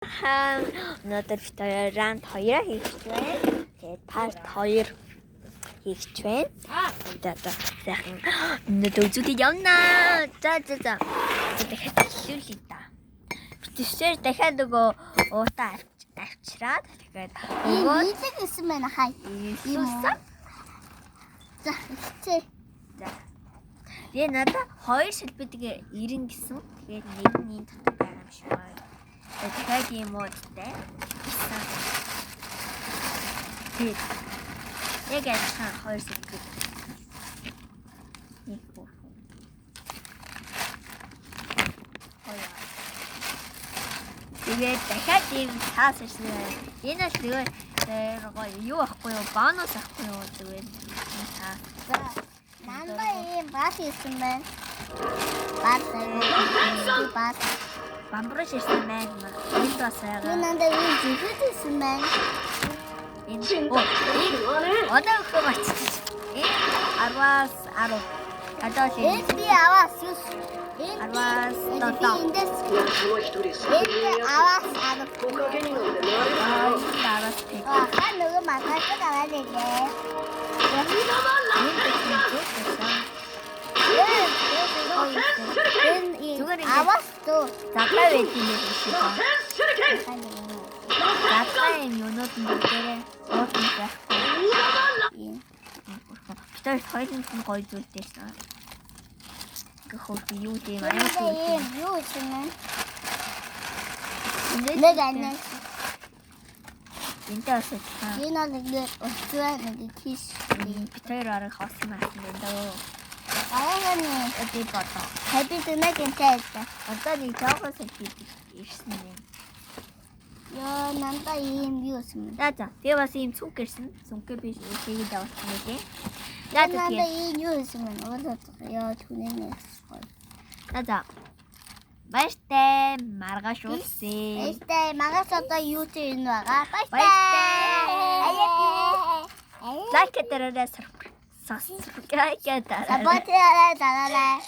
Өнөөдөр бид раунд 2 хийж байна. Тэгээд part 2 хийж байна. Тэгээд сайхан өнөөдөр үзүүдэд явна. За. Дахиад хэлүүлээ да. Бичвэр дахиад нөгөө уутаа авчираад тэгээд Нийлэг гэсэн байна хай. Юусан? За хичээ. Тэгээ надад 2 шилбэдэг 90 гэсэн. Тэгээд нэг нь дотор байгаа юм шиг байна. Тэгэхээр ийм модтай. Тэгээд яг адилхан 2 шилбэдэг. Нэг бүх. Тэгээд дахиад ийм цаас ирсэн. Энэ л тэгээд юу ахгүй юу? Бонус ахгүй юу? Тэгээд цаас. За нандаа ийм бас ирсэн байна. Бас. Бамбарш ирсэн байна. Энд бас байгаа. Нандаа ийм зүгт ирсэн байна. Энэ одоо өгөх баччих. Энэ 10-аас 10. Одоо л Энэ би аваас юус. Аваас тоо. Эндээс аваас аваад. аваас пик. Аа нөгөө магаас аваад ирлээ. Энэ аваас тоо. Закай байт юм шиг байна. Закай юунууд нь дээрээ уутан байхгүй. Бид хоёрын хүн гоё зүйлдээсэн. Хөөе юу тийм аюул юу юм бэ? Нэг анаа. Энд бас таа. Энэ нэг өчөө нэг тийш. Бид хоёр арга хоосон байсан дөө. Аяаны өдөө бото. хэбид нэг энтэй. Одоо нэг жоохос ирсэн юм. Яа нандаа ийм юу юм. За. Тэгээ бас ийм цүнх ирсэн. Цүнхээ би хийгээд авсан юм тий. Нандаа ийм юу юм бэ? Яа түнэнэ. За. Баяртай маргааш уулзъя. Баяртай магаас одоо юу ч юм байгаа. Баяртай. Лайк дээрээ subscribe дараарай.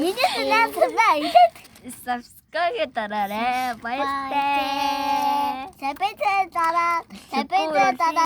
Миний нэрээ subscribe дараарай. Баяртай. Сабэт дараа.